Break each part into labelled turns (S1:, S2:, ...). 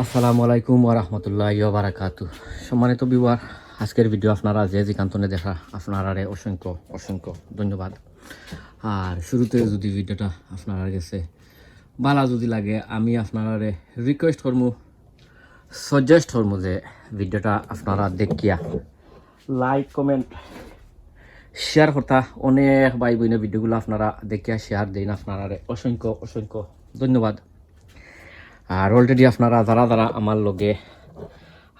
S1: আসসালামু আলাইকুম ওয়া রাহমাতুল্লাহি ওয়া বারাকাতুহু। সম্মানিত ভিউয়ার, আজকের ভিডিও আপনারা যে যেখানে দেখা আপনারারে অসংখ্য অসংখ্য ধন্যবাদ। আর শুরুতে যদি ভিডিওটা আপনারা গেছে ভালো যদি লাগে, আমি আপনারারে রিকোয়েস্ট করমু, সাজেস্ট করমু যে ভিডিওটা আপনারা দেখিয়া লাইক কমেন্ট শেয়ার করতা। অনেক ভাই বোনের ভিডিওগুলো আপনারা দেখিয়া শেয়ার দেন, আপনারারে অসংখ্য অসংখ্য ধন্যবাদ। আর অলরেডি আপনারা যারা আমার লগে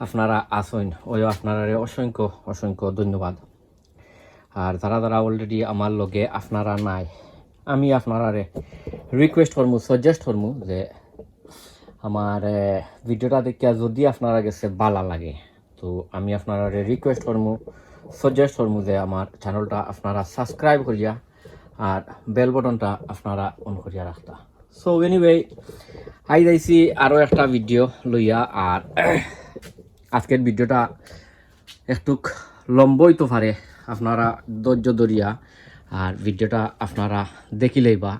S1: আপনারা আসেন, ওই আপনারা অসংখ্য অসংখ্য ধন্যবাদ। আর যারা অলরেডি আমার লগে আপনারা নাই, আমি আপনারা রিকোয়েস্ট করমু, সাজেস্ট করমু যে আমার ভিডিওটা দেখিয়া যদি আপনারা গেছে ভালো লাগে, তো আমি আপনারা রিকোয়েস্ট করমু, সাজেস্ট করমু যে আমার চ্যানেলটা আপনারা সাবস্ক্রাইব করিয়া আর বেল বটনটা আপনারা অন করিয়া রাখতা। সো এনিওয়ে, আই যাইছি আরও একটা ভিডিও লইয়া। আর আজকের ভিডিওটা একটু লম্বই তো পারে, আপনারা ধৈর্য ধরিয়া আর ভিডিওটা আপনারা দেখিলেই বা।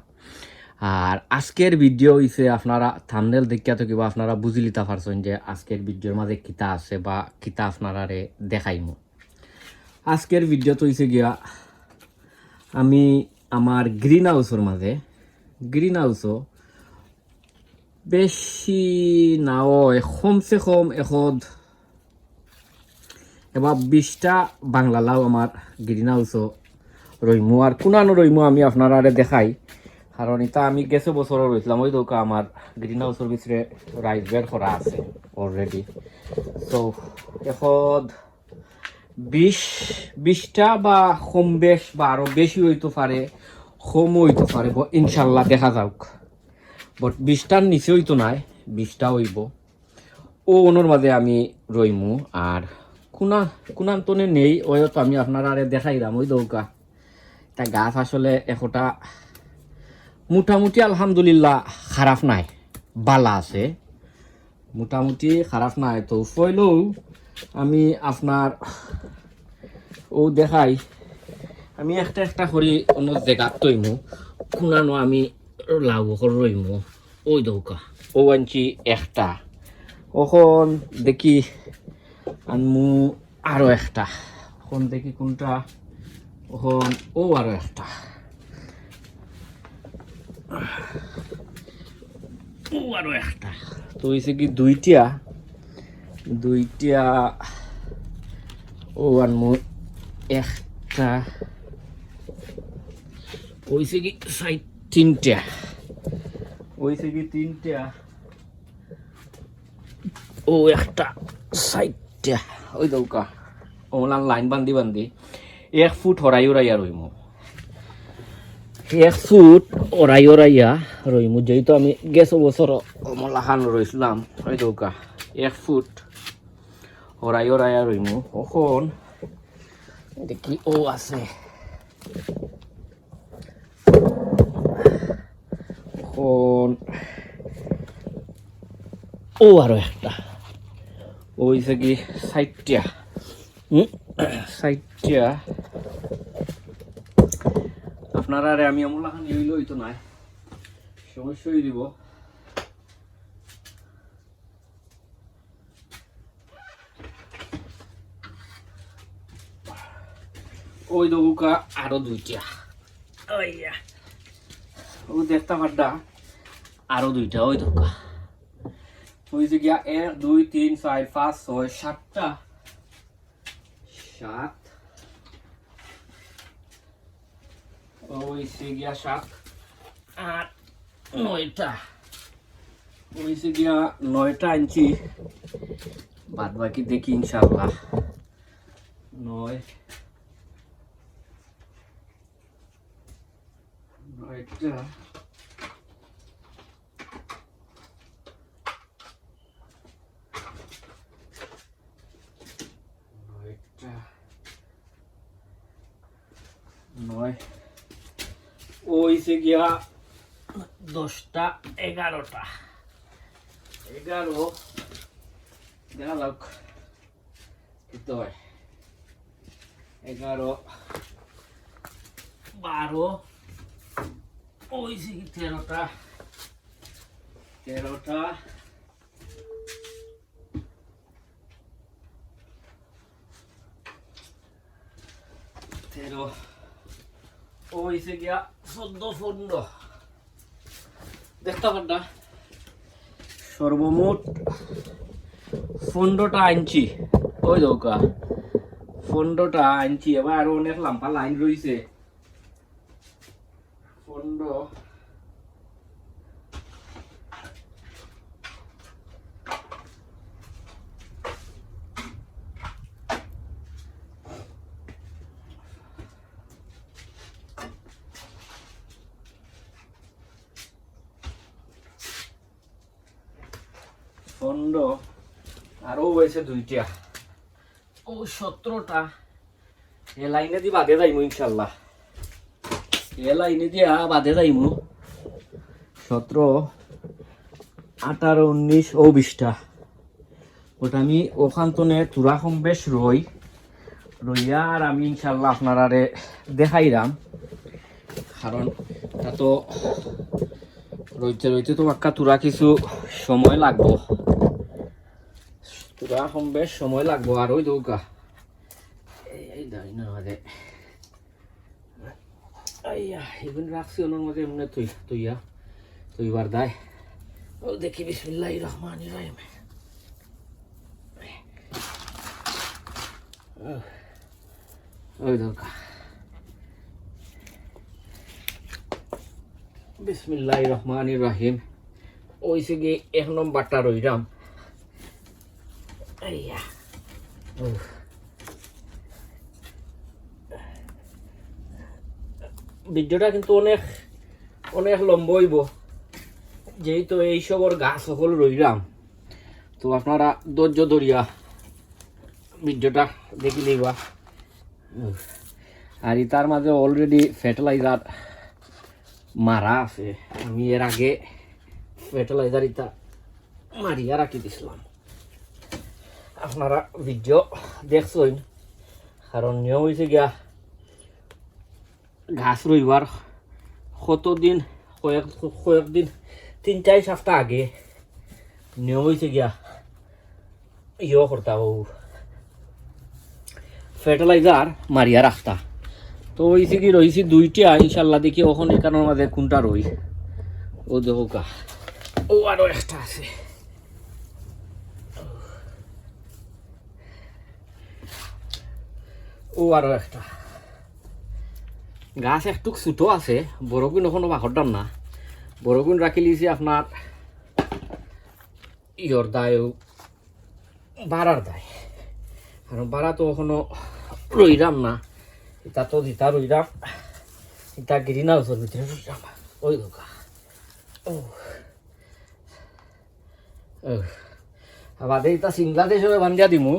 S1: আর আজকের ভিডিও হইছে আপনারা থাম্বনেল দেখিয়া তো কিবা আপনারা বুঝি লিতে পারছেন যে আজকের ভিডিওর মাঝে কিতা আছে বা কিতা আপনারা দেখাইমু। আজকের ভিডিও তো হইছে গিয়া আমি আমার গ্রিন হাউসের মাঝে, গ্রিন হাউসও বেশি নাও কমসে কম এবার 20টা বাংলা লাউ আমার গ্রিন হাউসও রইমু। আর কোনানো রইমু আমি আপনারা দেখাই, কারণ এটা আমি গেছে বছরও রয়েছিলাম। ওই দৌকা আমার গ্রিন হাউসের ভিতরে রাইস বের করা আছে অলরেডি। সো এখন 20টা বা কম বেশ বা আরও বেশি হইতে পারে, কমও হইতে পারে, ইনশাল্লাহ দেখা যাওক। বাট 20টার নিচে হইতো নাই, 20টা হইব। ও ওনার মাঝে আমি রইমু। আর কোনান্তনে নেই, ওই তো আমি আপনারা দেখাইলাম। ওই দৌকা তা গাছ আসলে একটা মোটামুটি আলহামদুলিল্লাহ খারাপ নাই, বালা আছে, মোটামুটি খারাপ নাই। তো ফইলেও আমি আপনার ও দেখাই, আমি একটা একটা করি অন্য জায়গা তৈমু। কোনানো আমি লাউ রইমু। ওই দৌকা ও আনছি একটা, ওখন দেখি আনমু আরো একটা, ওখন দেখি কোনটা, ওখন ও আরো একটা, ও আরো একটা। তো হয়েছে কি দুইটা ও আনমু একটা, হয়েছে কি তিনটা, হয়েছে কি তিনটা, ও একটা সাইডটা। ওই দৌকা ওলান লাইন বান্ধি 1 ফুট হরাইয়া রইমু, 1 ফুট ওরাইয়া রইমু। যেহেতু আমি গেছো বছর মলাখান রইছিলাম, ওই দৌকা 1 ফুট হরাইয়া রইমু। এখন দেখি ও আছে, এখন ও আরো একটা, ওইছে কি সাইডটা, সাইডটা আপনারা আমি আমলাখান হইল হইতো নাই, সমস্যা হয়ে দিব। ওই দৌকা আরো দুইটা, ও দেখতে পাড্ডা আরো দুইটা। ওই দৌকা হয়েছে গিয়া 1 2 3 4 5 6 7টা, 7, হয়েছে গিয়া 7 আর 9টা, হয়েছে গিয়া 9টা আনছি। বাদ বাকি দেখি ইনশাল্লাহ 9, 9টা, 9 ওইছে গিয়া 10টা, 11টা, 11 দেখা যাক কত হয়। 11, 12, ওইছে কি 13টা, 13টা, 13 ও হইছে গিয়া 14 15 দেখতে পারটা সর্বমোট 15টা আনছি ওই দৌকা 15টা আনছি এবার আরো অনেক লম্বা লাইন রয়েছে 15 আরো হয়েছে 2টা ও 17টা এ লাইনে দি বাদে যাইমু ইনশাল্লাহ এ লাইনে দিয়া বাদে যাইমু 17 18 19 ও 20টা ওটা আমি ওখান তনে তুরা কম বেশ রইয়া আর আমি ইনশাল্লাহ আপনারারে দেখাইলাম কারণ তা তো রইতে তো একটা তুরা কিছু সময় লাগবো তুরা কম বেশ সময় লাগবো আর ওই দৌকা এই দাই না মাঝে আইয়া এগুলো রাখছি ওনার মধ্যে এমনি তুইবার দায় ও দেখি বিসমিল্লাহির রহমানির রহিম ওই দৌকা বিসমিল্লাহির রহমানির রহিম ওইসে গিয়ে 1 নম্বরটা রইলাম আইয়া ভিডিওটা কিন্তু অনেক অনেক লম্বা হইব যেহেতু এইসবর গাছ সকল রইলাম তো আপনারা ধৈর্য ধরিয়া ভিডিওটা দেখি লইবা আর তার মাঝে অলরেডি ফার্টিলাইজার মারা আছে আমি এর আগে ফার্টিলাইজার ইটা মারিয়া রাখি দিছিলাম আপনারা ভিডিও দেখছেন কারণ নিয়ম হয়েছে গিয়া ঘাস রইবার কতদিন কয়েকদিন 3-4 সপ্তাহ আগে নিয়ম হয়েছে গিয়া করতা ও ফার্টিলাইজার মারিয়া রাখতা তো হয়েছে কি রয়েছে 2টা ইনশাল্লাহ দেখি ওখানে এখানের মাঝে কোনটা রই ও দেখা ও আরো একটা আছে ও আরো একটা গাছ একটু ছোটো আছে বরগুন এখনো বাঘরদাম না বরগুন রাখি লিছি আপনার ইয়র দায় বাড়ার দায় কারণ বাড়া তো এখনো রইলাম না এটা তো দিতা রইলাম এটা গ্রিন হাউসের ভিতরে রইলাম ওই দোকা আবার এটা সিংলাতে সবাই বান্ধিয়া দিমু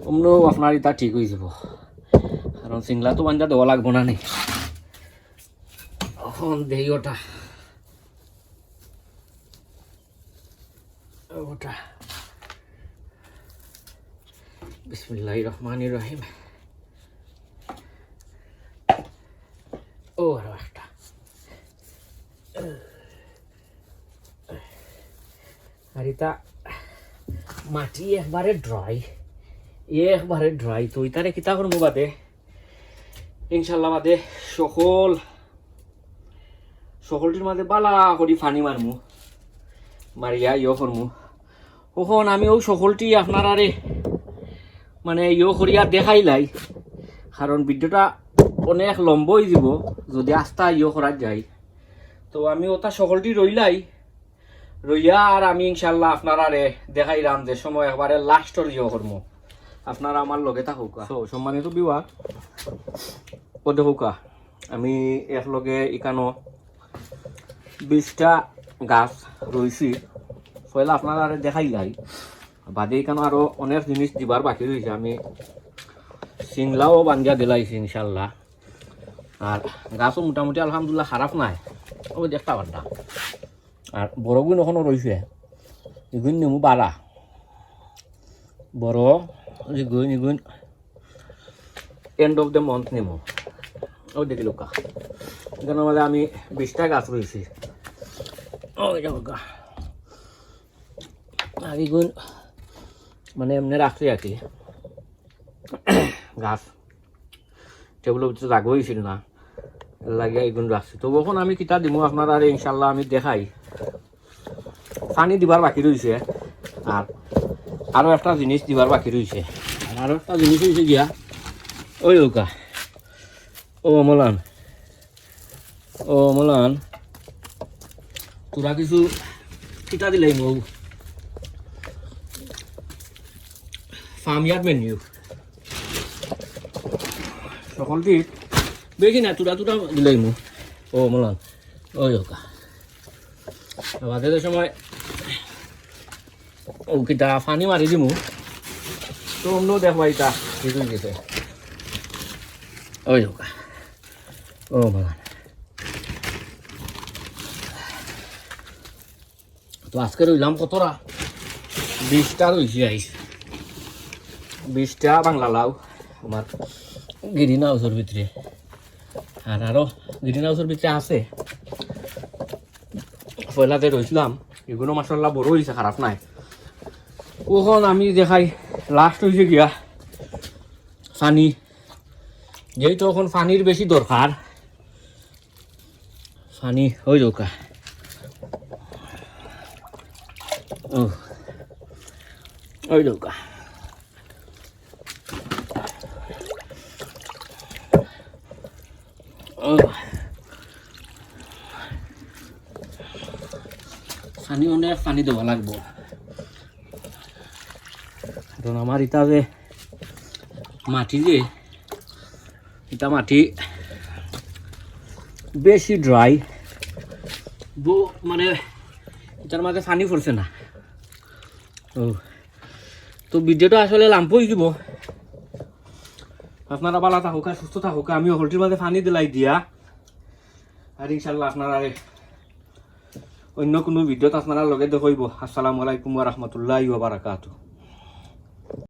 S1: অমন আপনার এটা ঠিক হয়ে যাব কারণ সিংলা তো বান্ধা দেওয়া লাগবো না নি এখন দেই ওটা বিসমিল্লাহির রহমানির রহিম ও আরো একটা আর এটা মাটি একবারে ড্রাই তো ইতারে কিতা করবো বাদে ইনশাল্লাহ বাদে সকলটির মাঝে বালা করি ফানি মারিয়া করমু ওখন আমি ও সকলটি আপনার আরে মানে করিয়া দেখাইলাই কারণ ভিডিওটা অনেক লম্ব হয়ে যাব যদি আস্তা করা যায় তো আমি ওটা সকলটি রইয়া আর আমি ইনশাল্লাহ আপনার আরে দেখাইলাম যে সময় একবারে লাস্টর করমু আপনারা আমার লগে থাকুকা সম্মানিত বিভাগ ও দেখুকা আমি একলগে এখানো 20টা গাছ রয়েছি পয়লা আপনারা আরে দেখাইলাই বাদে এখানে আরো অনেক জিনিস দিবার বাকি রয়েছে আমি সিংলাও বান্ধিয়া দিলাইছি ইনশাল্লাহ আর গাছও মোটামুটি আলহামদুলিল্লাহ খারাপ নাই ও দেখতে পারটা আর বড়গুন এখনো রয়েছে এগুন নেমু বাড়া বড় এগুন এন্ড অফ দ্য মান্থ নেমু ও দেখি লোকা এখানে মানে আমি 20টা গাছ রয়েছি ওই গা আর এগুন মানে এমনি রাখছি আর কি গাছ টেবিলের ভিতরে জাগো হয়েছিল না, লাগে এগুলো রাখছি। তো এখন আমি কিতা দিব আপনারা আর ইনশাল্লাহ আমি দেখাই। পানি দিবার বাকি রয়েছে, আর আরও একটা জিনিস দিবার বাকি রয়েছে। আর আরও একটা জিনিস হয়েছে গিয়া ওই ওকা ও অমলান, ও অমলান তোরা কিছু কিতা দিলাই মৌ ফার্ম ইয়ার্ড মেনিউ সকলটি বেশি না, তোরা তোরা দিলাই মু ও অমলান ওই ওকা বাদের সময় ও কিতা ফানি মারি দিমু। তো অন্য দেখবা ইটা কিছু দিছে ওই ওকা ও অমলান। তো আজকে রইলাম কতটা 20টা রয়েছে, আইস 20টা বাংলা লাউ আমার গ্রিন হাউসের ভিতরে, আর আরও গ্রিন হাউসের ভিতরে আছে পয়লাতে রয়েছিলাম। এগুলো মাসাল্লাহ বড় হয়েছে, খারাপ নাই। কখন আমি দেখাই লাস্ট হয়েছে গিয়া পানি, যেহেতু এখন পানির বেশি দরকার, পানি হয়ে দরকার। ওই দরকার পানি অনেক পানি দেওয়া লাগবো, কারণ আমার ইটা যে মাটি যে এটা মাটি বেশি ড্রাই, মানে এটার মাঝে পানি পড়ছে না। তো ভিডিওটা আসলে লাম্প হয়ে যাব। আপনারা ভালো থাকুক, সুস্থ থাকুক। আমি হলটির মাঝে পানি দিলাই দিয়া, আর ইনশাল্লাহ আপনারা অন্য কোনো ভিডিওতে আপনারা লগে দেখব। আসসালামু আলাইকুম ওয়া রাহমাতুল্লাহি ওয়া বারাকাতুহু।